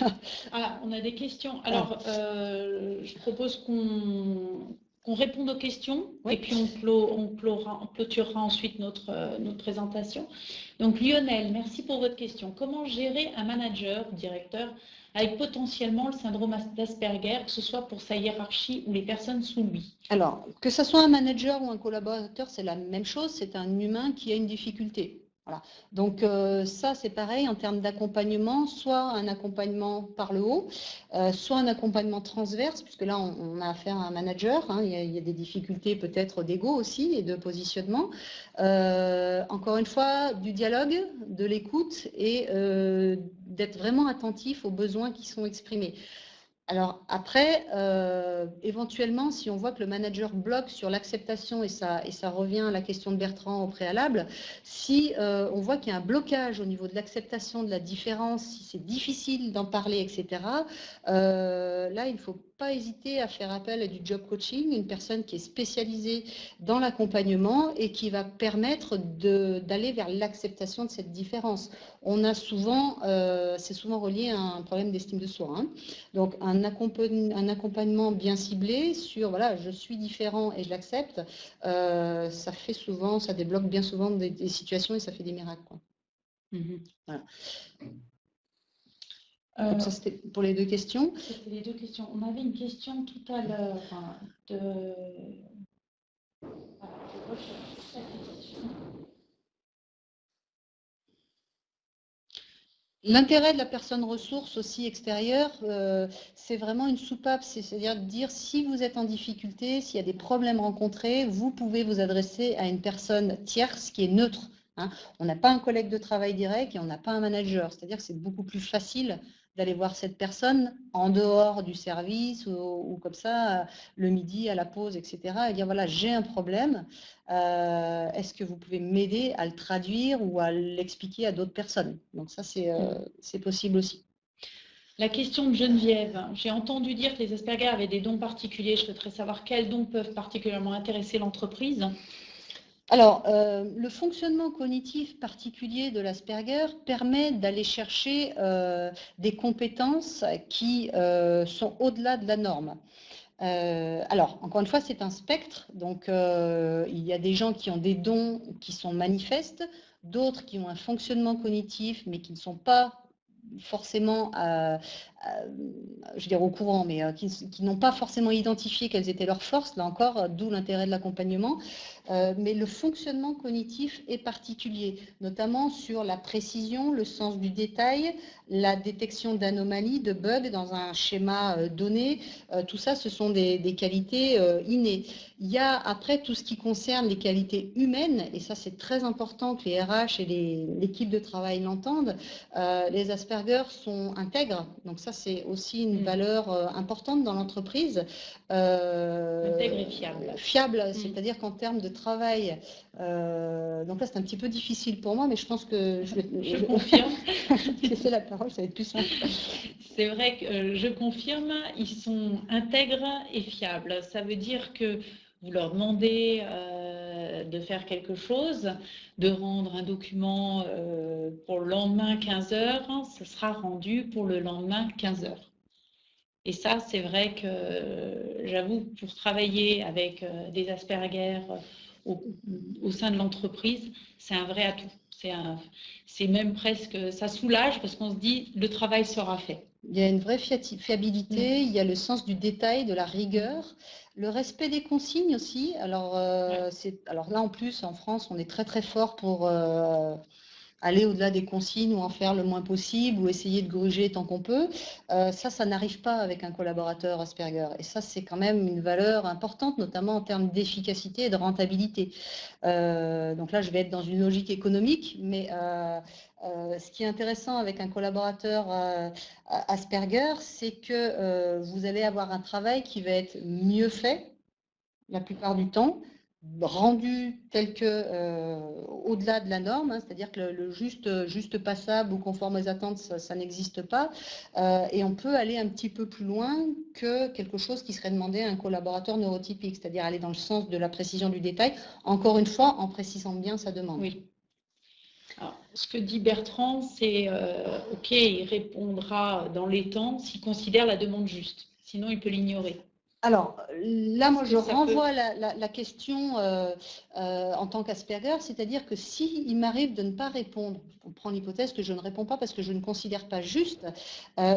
Voilà, on a des questions. Alors, je propose qu'on réponde aux questions, et puis on clôturera ensuite notre présentation. Donc, Lionel, merci pour votre question. Comment gérer un manager, directeur, avec potentiellement le syndrome d'Asperger, que ce soit pour sa hiérarchie ou les personnes sous lui? Alors, que ce soit un manager ou un collaborateur, c'est la même chose, c'est un humain qui a une difficulté. Voilà. Donc ça, c'est pareil en termes d'accompagnement, soit un accompagnement par le haut, soit un accompagnement transverse, puisque là, on a affaire à un manager, hein, il y a des difficultés peut-être d'ego aussi et de positionnement. Encore une fois, du dialogue, de l'écoute et d'être vraiment attentif aux besoins qui sont exprimés. Alors après, éventuellement, si on voit que le manager bloque sur l'acceptation, et ça revient à la question de Bertrand au préalable, si on voit qu'il y a un blocage au niveau de l'acceptation de la différence, si c'est difficile d'en parler, etc., là, il ne faut pas hésiter à faire appel à du job coaching, une personne qui est spécialisée dans l'accompagnement et qui va permettre d'aller vers l'acceptation de cette différence. On a souvent, c'est souvent relié à un problème d'estime de soi, hein. Donc, un accompagnement bien ciblé sur, voilà, je suis différent et je l'accepte, ça fait souvent, ça débloque bien souvent des situations et ça fait des miracles, quoi. Voilà. Donc ça, c'était pour les deux questions. C'était les deux questions. On avait une question tout à l'heure de... Alors, je recherche la question. L'intérêt de la personne ressource aussi extérieure, c'est vraiment une soupape, c'est-à-dire dire si vous êtes en difficulté, s'il y a des problèmes rencontrés, vous pouvez vous adresser à une personne tierce qui est neutre. Hein. On n'a pas un collègue de travail direct et on n'a pas un manager, c'est-à-dire que c'est beaucoup plus facile d'aller voir cette personne en dehors du service ou comme ça, le midi, à la pause, etc. Et dire, voilà, j'ai un problème, est-ce que vous pouvez m'aider à le traduire ou à l'expliquer à d'autres personnes? Donc ça, c'est possible aussi. La question de Geneviève, j'ai entendu dire que les Asperger avaient des dons particuliers. Je souhaiterais savoir quels dons peuvent particulièrement intéresser l'entreprise. Alors, le fonctionnement cognitif particulier de l'Asperger permet d'aller chercher des compétences qui sont au-delà de la norme. Alors, encore une fois, c'est un spectre, donc il y a des gens qui ont des dons qui sont manifestes, d'autres qui ont un fonctionnement cognitif, mais qui ne sont pas forcément, je veux dire au courant, mais qui n'ont pas forcément identifié quelles étaient leurs forces, là encore, d'où l'intérêt de l'accompagnement. Mais le fonctionnement cognitif est particulier, notamment sur la précision, le sens du détail, la détection d'anomalies, de bugs dans un schéma donné. Tout ça, ce sont des qualités innées. Il y a après tout ce qui concerne les qualités humaines, et ça c'est très important que les RH et l'équipe de travail l'entendent. Les Asperger sont intègres, donc ça c'est aussi une valeur importante dans l'entreprise. Intègre et fiable. Fiable, c'est-à-dire qu'en termes de travail, donc là c'est un petit peu difficile pour moi, mais je pense que je confirme. Laisser la parole, ça va être plus simple. C'est vrai que je confirme, ils sont intègres et fiables. Ça veut dire que vous leur demandez de faire quelque chose, de rendre un document pour le lendemain 15 heures, ce sera rendu pour le lendemain 15 heures. Et ça, c'est vrai que j'avoue, pour travailler avec des Asperger au sein de l'entreprise, c'est un vrai atout. C'est même presque, ça soulage parce qu'on se dit, le travail sera fait. Il y a une vraie fiabilité, il y a le sens du détail, de la rigueur, le respect des consignes aussi. Alors, alors là, en plus, en France, on est très très fort pour aller au-delà des consignes ou en faire le moins possible ou essayer de gruger tant qu'on peut. Ça n'arrive pas avec un collaborateur Asperger. Et ça, c'est quand même une valeur importante, notamment en termes d'efficacité et de rentabilité. Donc là, je vais être dans une logique économique, mais ce qui est intéressant avec un collaborateur Asperger, c'est que vous allez avoir un travail qui va être mieux fait la plupart du temps, rendu tel que au-delà de la norme, hein, c'est-à-dire que le juste passable ou conforme aux attentes, ça n'existe pas, et on peut aller un petit peu plus loin que quelque chose qui serait demandé à un collaborateur neurotypique, c'est-à-dire aller dans le sens de la précision du détail, encore une fois en précisant bien sa demande. Oui. Alors, ce que dit Bertrand, c'est OK, il répondra dans les temps s'il considère la demande juste, sinon il peut l'ignorer. Alors là, moi, je renvoie la question en tant qu'Asperger, c'est-à-dire que s'il m'arrive de ne pas répondre, on prend l'hypothèse que je ne réponds pas parce que je ne considère pas juste,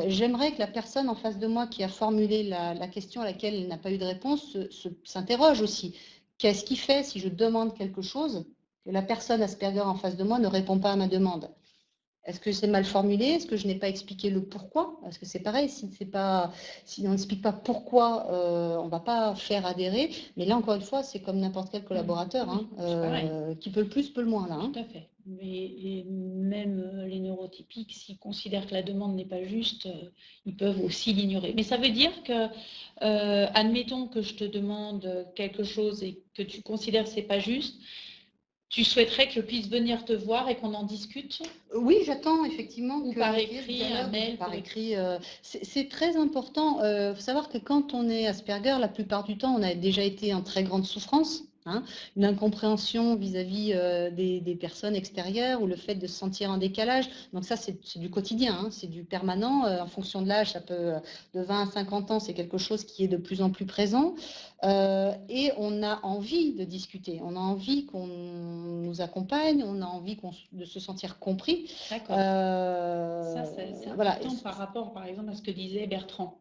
j'aimerais que la personne en face de moi qui a formulé la question à laquelle elle n'a pas eu de réponse s'interroge aussi. Qu'est-ce qui fait si je demande quelque chose que la personne Asperger en face de moi ne répond pas à ma demande ? Est-ce que c'est mal formulé? Est-ce que je n'ai pas expliqué le pourquoi? Parce que c'est pareil, si on n'explique pas pourquoi, on ne va pas faire adhérer. Mais là, encore une fois, c'est comme n'importe quel collaborateur, qui peut le plus, peut le moins. Là, Tout à fait. Mais même les neurotypiques, s'ils considèrent que la demande n'est pas juste, ils peuvent aussi l'ignorer. Mais ça veut dire que, admettons que je te demande quelque chose et que tu considères que ce n'est pas juste, tu souhaiterais que je puisse venir te voir et qu'on en discute? Oui, j'attends effectivement. Ou par écrit, un mail. Par écrit, c'est très important. Il faut savoir que quand on est Asperger, la plupart du temps, on a déjà été en très grande souffrance. Une incompréhension vis-à-vis des personnes extérieures ou le fait de se sentir en décalage. Donc ça, c'est du quotidien, c'est du permanent. En fonction de l'âge, ça peut, de 20 à 50 ans, c'est quelque chose qui est de plus en plus présent. Et on a envie de discuter, on a envie qu'on nous accompagne, on a envie de se sentir compris. D'accord. Ça, c'est important par rapport, par exemple, à ce que disait Bertrand.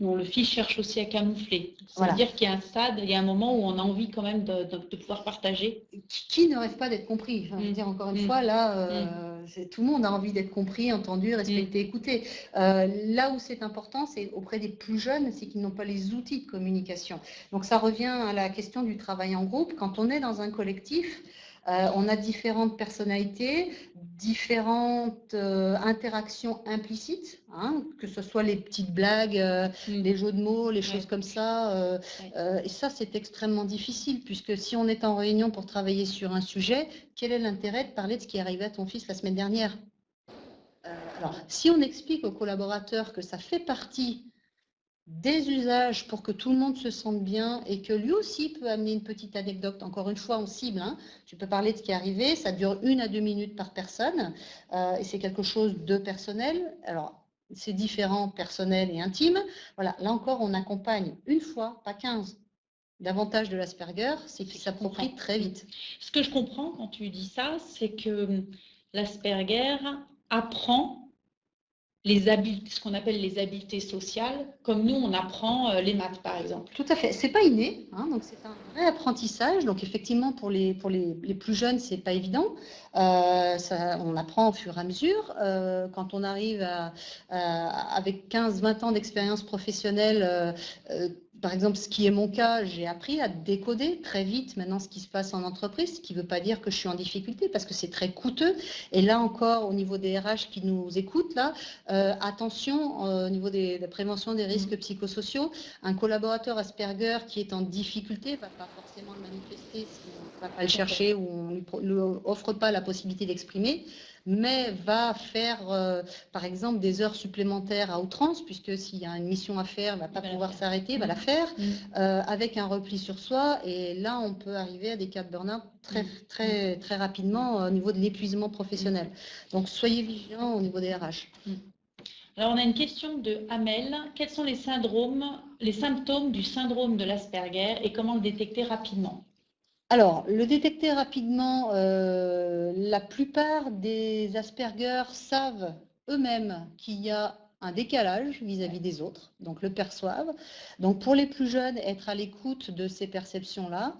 Dont le fils cherche aussi à camoufler. Ça veut dire qu'il y a un stade, il y a un moment où on a envie quand même de pouvoir partager. Qui ne rêve pas d'être compris? Je veux dire, encore une fois, là, tout le monde a envie d'être compris, entendu, respecté, écouté. Là où c'est important, c'est auprès des plus jeunes, c'est qu'ils n'ont pas les outils de communication. Donc ça revient à la question du travail en groupe. Quand on est dans un collectif, on a différentes personnalités, différentes interactions implicites, que ce soit les petites blagues, les jeux de mots, les choses comme ça. Et ça, c'est extrêmement difficile, puisque si on est en réunion pour travailler sur un sujet, quel est l'intérêt de parler de ce qui est arrivé à ton fils la semaine dernière? Alors, si on explique aux collaborateurs que ça fait partie des usages pour que tout le monde se sente bien et que lui aussi peut amener une petite anecdote. Encore une fois, on cible. Tu peux parler de ce qui est arrivé. Ça dure 1 à 2 minutes par personne et c'est quelque chose de personnel. Alors, c'est différent, personnel et intime. Voilà, là encore, on accompagne une fois, pas 15. L'avantage de l'Asperger, c'est qu'il s'approprie très vite. Ce que je comprends quand tu dis ça, c'est que l'Asperger apprend ce qu'on appelle les habiletés sociales, comme nous, on apprend les maths, par exemple. Tout à fait. C'est pas inné, donc c'est un vrai apprentissage. Donc effectivement, pour les plus jeunes, c'est pas évident. On apprend au fur et à mesure. Quand on arrive avec 15-20 ans d'expérience professionnelle, par exemple, ce qui est mon cas, j'ai appris à décoder très vite maintenant ce qui se passe en entreprise, ce qui ne veut pas dire que je suis en difficulté, parce que c'est très coûteux. Et là encore, au niveau des RH qui nous écoutent, là, attention au niveau de la prévention des risques psychosociaux. Un collaborateur Asperger qui est en difficulté ne va pas forcément le manifester si va pas le chercher ou on ne lui offre pas la possibilité d'exprimer, mais va faire, par exemple, des heures supplémentaires à outrance, puisque s'il y a une mission à faire, il ne va pas pouvoir s'arrêter, va la faire, avec un repli sur soi. Et là, on peut arriver à des cas de burn-out très rapidement au niveau de l'épuisement professionnel. Donc, soyez vigilants au niveau des RH. Alors, on a une question de Amel. Quels sont les symptômes du syndrome de l'Asperger et comment le détecter rapidement? Alors, le détecter rapidement, la plupart des Asperger savent eux-mêmes qu'il y a un décalage vis-à-vis des autres, donc le perçoivent. Donc, pour les plus jeunes, être à l'écoute de ces perceptions-là.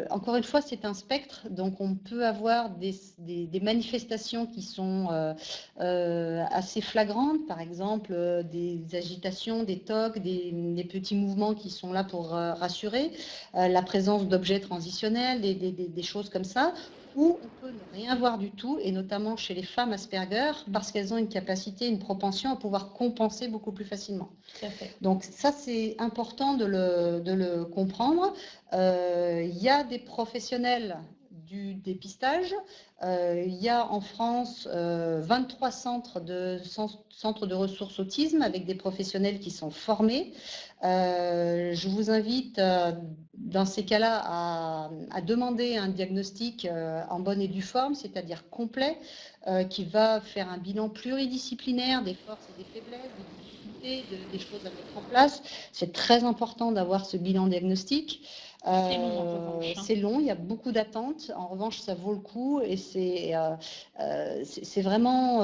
Encore une fois, c'est un spectre, donc on peut avoir des manifestations qui sont assez flagrantes, par exemple des agitations, des tocs, des petits mouvements qui sont là pour rassurer, la présence d'objets transitionnels, des choses comme ça, ou on peut ne rien voir du tout, et notamment chez les femmes Asperger, parce qu'elles ont une capacité, une propension à pouvoir compenser beaucoup plus facilement. Donc ça, c'est important de le comprendre. Il y a des professionnels du dépistage. Il y a en France 23 centres de ressources autisme avec des professionnels qui sont formés. Je vous invite dans ces cas-là à demander un diagnostic en bonne et due forme, c'est-à-dire complet, qui va faire un bilan pluridisciplinaire des forces et des faiblesses, des difficultés, des choses à mettre en place. C'est très important d'avoir ce bilan diagnostique. C'est long, il y a beaucoup d'attentes. En revanche, ça vaut le coup et c'est vraiment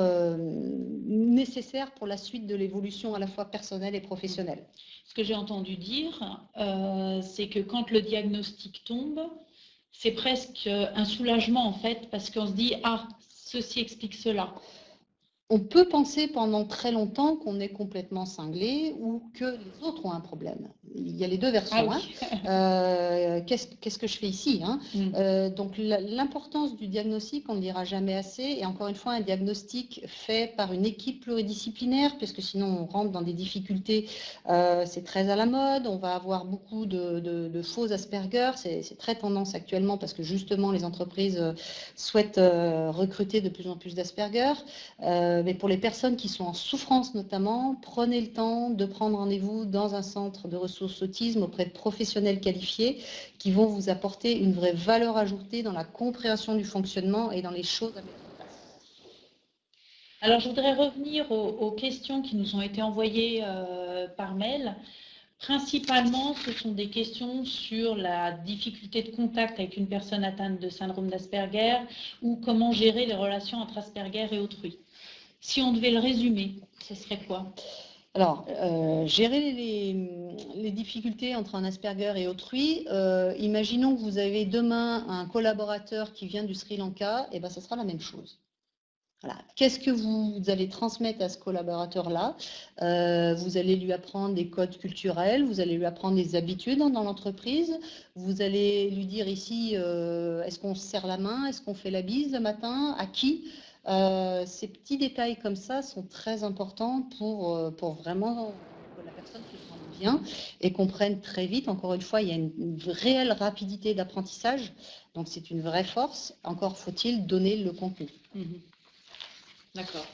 nécessaire pour la suite de l'évolution à la fois personnelle et professionnelle. Ce que j'ai entendu dire, c'est que quand le diagnostic tombe, c'est presque un soulagement en fait, parce qu'on se dit « Ah, ceci explique cela ». On peut penser pendant très longtemps qu'on est complètement cinglé ou que les autres ont un problème. Il y a les deux versions. Qu'est-ce que je fais ici, donc l'importance du diagnostic, on ne le dira jamais assez. Et encore une fois, un diagnostic fait par une équipe pluridisciplinaire, puisque sinon on rentre dans des difficultés. C'est très à la mode. On va avoir beaucoup de faux Asperger. C'est très tendance actuellement parce que justement les entreprises souhaitent recruter de plus en plus d'Asperger. Mais pour les personnes qui sont en souffrance notamment, prenez le temps de prendre rendez-vous dans un centre de ressources autisme auprès de professionnels qualifiés qui vont vous apporter une vraie valeur ajoutée dans la compréhension du fonctionnement et dans les choses à mettre en place. Alors, je voudrais revenir aux questions qui nous ont été envoyées par mail. Principalement, ce sont des questions sur la difficulté de contact avec une personne atteinte de syndrome d'Asperger ou comment gérer les relations entre Asperger et autrui. Si on devait le résumer, ce serait quoi? Alors, gérer les difficultés entre un Asperger et autrui, imaginons que vous avez demain un collaborateur qui vient du Sri Lanka, et ben, ça sera la même chose. Voilà. Qu'est-ce que vous allez transmettre à ce collaborateur-là? Vous allez lui apprendre des codes culturels, vous allez lui apprendre des habitudes dans l'entreprise, vous allez lui dire ici, est-ce qu'on se serre la main, est-ce qu'on fait la bise le matin, à qui? Ces petits détails comme ça sont très importants pour vraiment que la personne se sente bien et comprenne très vite. Encore une fois, il y a une réelle rapidité d'apprentissage, donc c'est une vraie force. Encore faut-il donner le contenu. D'accord.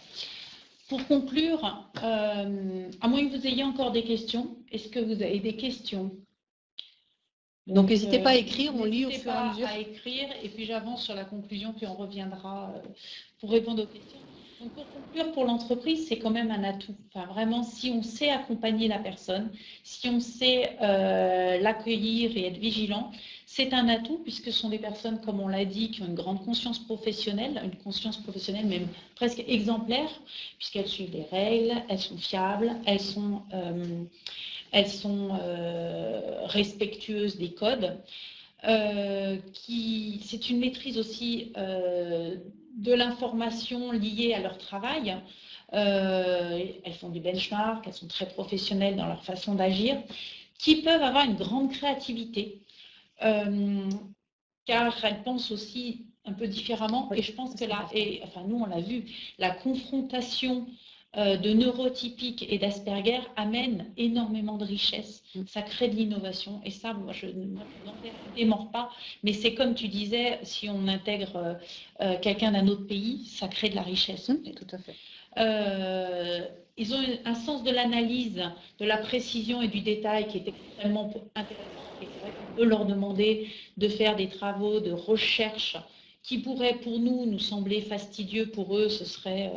Pour conclure, à moins que vous ayez encore des questions, est-ce que vous avez des questions? Donc n'hésitez pas à écrire, on lit au fur et à mesure. À écrire, et puis j'avance sur la conclusion, puis on reviendra pour répondre aux questions. Donc pour conclure, pour l'entreprise, c'est quand même un atout. Enfin, vraiment, si on sait accompagner la personne, si on sait l'accueillir et être vigilant, c'est un atout puisque ce sont des personnes, comme on l'a dit, qui ont une grande conscience professionnelle même presque exemplaire, puisqu'elles suivent des règles, elles sont fiables, elles sont respectueuses des codes. C'est une maîtrise aussi de l'information liée à leur travail. Elles font du benchmark, elles sont très professionnelles dans leur façon d'agir, qui peuvent avoir une grande créativité, car elles pensent aussi un peu différemment. Et je pense que là, enfin nous on l'a vu, la confrontation de neurotypique et d'Asperger amène énormément de richesse. Ça crée de l'innovation. Et ça, moi, je n'en démords pas. Mais c'est comme tu disais, si on intègre quelqu'un d'un autre pays, ça crée de la richesse. Tout à fait. Ils ont un sens de l'analyse, de la précision et du détail qui est extrêmement intéressant. Et c'est vrai qu'on peut leur demander de faire des travaux de recherche qui pourraient pour nous sembler fastidieux. Pour eux, ce serait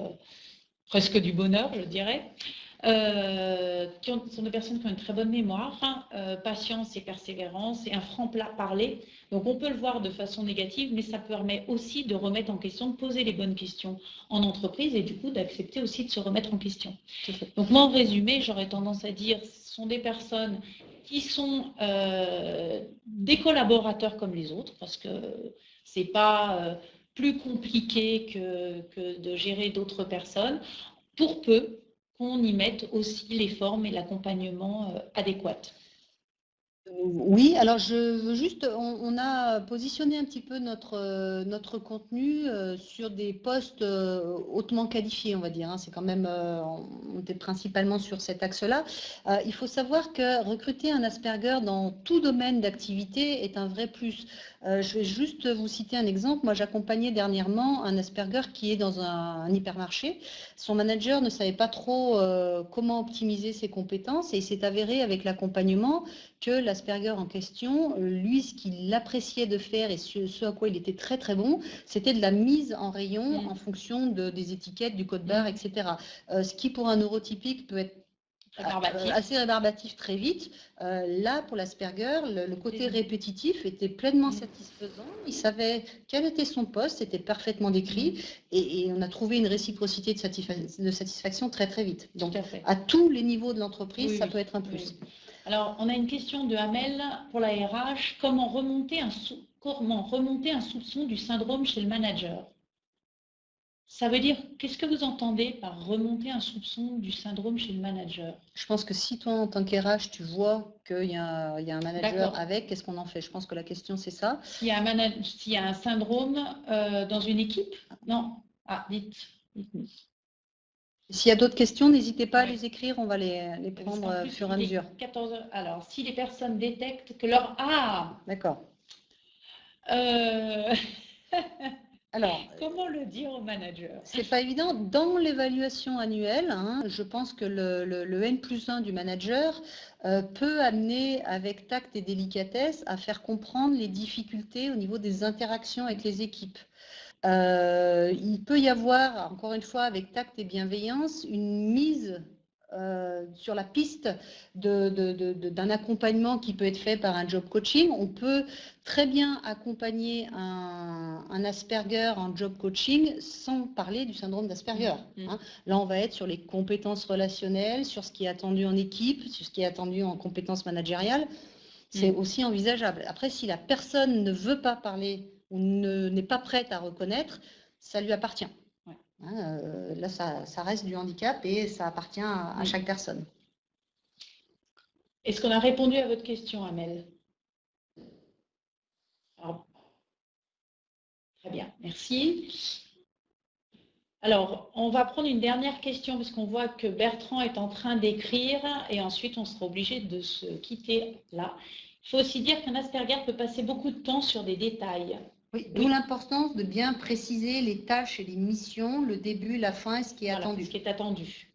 presque du bonheur, je dirais. Ce sont des personnes qui ont une très bonne mémoire, patience et persévérance et un franc-parler. Donc on peut le voir de façon négative, mais ça permet aussi de remettre en question, de poser les bonnes questions en entreprise et du coup d'accepter aussi de se remettre en question. Donc moi, en résumé, j'aurais tendance à dire ce sont des personnes qui sont des collaborateurs comme les autres, parce que ce n'est pas plus compliqué que de gérer d'autres personnes, pour peu qu'on y mette aussi les formes et l'accompagnement adéquats. Oui, alors je veux juste, on a positionné un petit peu notre contenu sur des postes hautement qualifiés, on va dire. C'est quand même, on était principalement sur cet axe-là. Il faut savoir que recruter un Asperger dans tout domaine d'activité est un vrai plus. Je vais juste vous citer un exemple. Moi, j'accompagnais dernièrement un Asperger qui est dans un hypermarché. Son manager ne savait pas trop comment optimiser ses compétences et il s'est avéré avec l'accompagnement que l'Asperger en question, lui, ce qu'il appréciait de faire et ce à quoi il était très très bon, c'était de la mise en rayon en fonction des étiquettes, du code barre, etc. Ce qui pour un neurotypique peut être assez rébarbatif très vite. Là, pour l'Asperger, le côté répétitif était pleinement satisfaisant. Il savait quel était son poste, c'était parfaitement décrit et on a trouvé une réciprocité de satisfaction très très vite. Donc, à tous les niveaux de l'entreprise, ça peut être un plus. Alors, on a une question de Hamel pour la RH. Comment remonter un soupçon du syndrome chez le manager? Ça veut dire, qu'est-ce que vous entendez par remonter un soupçon du syndrome chez le manager? Je pense que si toi, en tant qu'RH, tu vois qu'il y a un manager avec, qu'est-ce qu'on en fait? Je pense que la question, c'est ça. S'il y a un syndrome dans une équipe? Non. Ah, dites-nous. S'il y a d'autres questions, n'hésitez pas à les écrire, on va les prendre au fur et à mesure. 14 heures. Alors, si les personnes détectent que leur... Ah! D'accord. Alors, comment le dire au manager? C'est pas évident. Dans l'évaluation annuelle, je pense que le N+1 du manager peut amener avec tact et délicatesse à faire comprendre les difficultés au niveau des interactions avec les équipes. Il peut y avoir, encore une fois, avec tact et bienveillance, une mise sur la piste d'un accompagnement qui peut être fait par un job coaching. On peut très bien accompagner un Asperger en job coaching sans parler du syndrome d'Asperger. Là, on va être sur les compétences relationnelles, sur ce qui est attendu en équipe, sur ce qui est attendu en compétences managériales. C'est aussi envisageable. Après, si la personne ne veut pas parler ou n'est pas prête à reconnaître, ça lui appartient. Là, ça reste du handicap et ça appartient à chaque personne. Est-ce qu'on a répondu à votre question, Amel? Alors, très bien, merci. Alors, on va prendre une dernière question parce qu'on voit que Bertrand est en train d'écrire et ensuite on sera obligé de se quitter là. Il faut aussi dire qu'un Asperger peut passer beaucoup de temps sur des détails. Oui, d'où l'importance de bien préciser les tâches et les missions, le début, la fin et ce qui est attendu. Ce qui est attendu.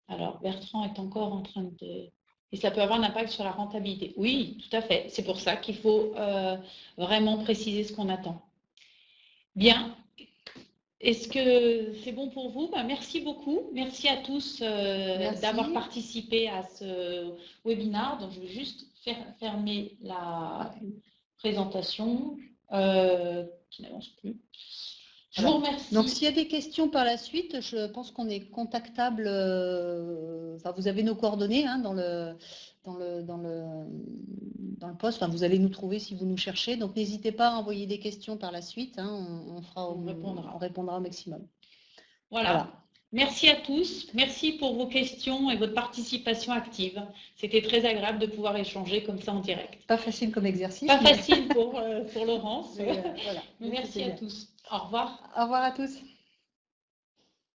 Alors, Bertrand est encore en train de... Et ça peut avoir un impact sur la rentabilité. Oui, tout à fait. C'est pour ça qu'il faut vraiment préciser ce qu'on attend. Bien. Est-ce que c'est bon pour vous? Merci beaucoup. Merci à tous d'avoir participé à ce webinaire. Donc, je vais juste fermer la présentation qui n'avance plus. Je vous remercie. Donc, s'il y a des questions par la suite, je pense qu'on est contactable. Vous avez nos coordonnées dans le poste. Enfin, vous allez nous trouver si vous nous cherchez. Donc, n'hésitez pas à envoyer des questions par la suite. On répondra au maximum. Voilà. Merci à tous. Merci pour vos questions et votre participation active. C'était très agréable de pouvoir échanger comme ça en direct. Pas facile comme exercice. Pas facile pour Laurence. Voilà. Merci à tous. Au revoir. Au revoir à tous.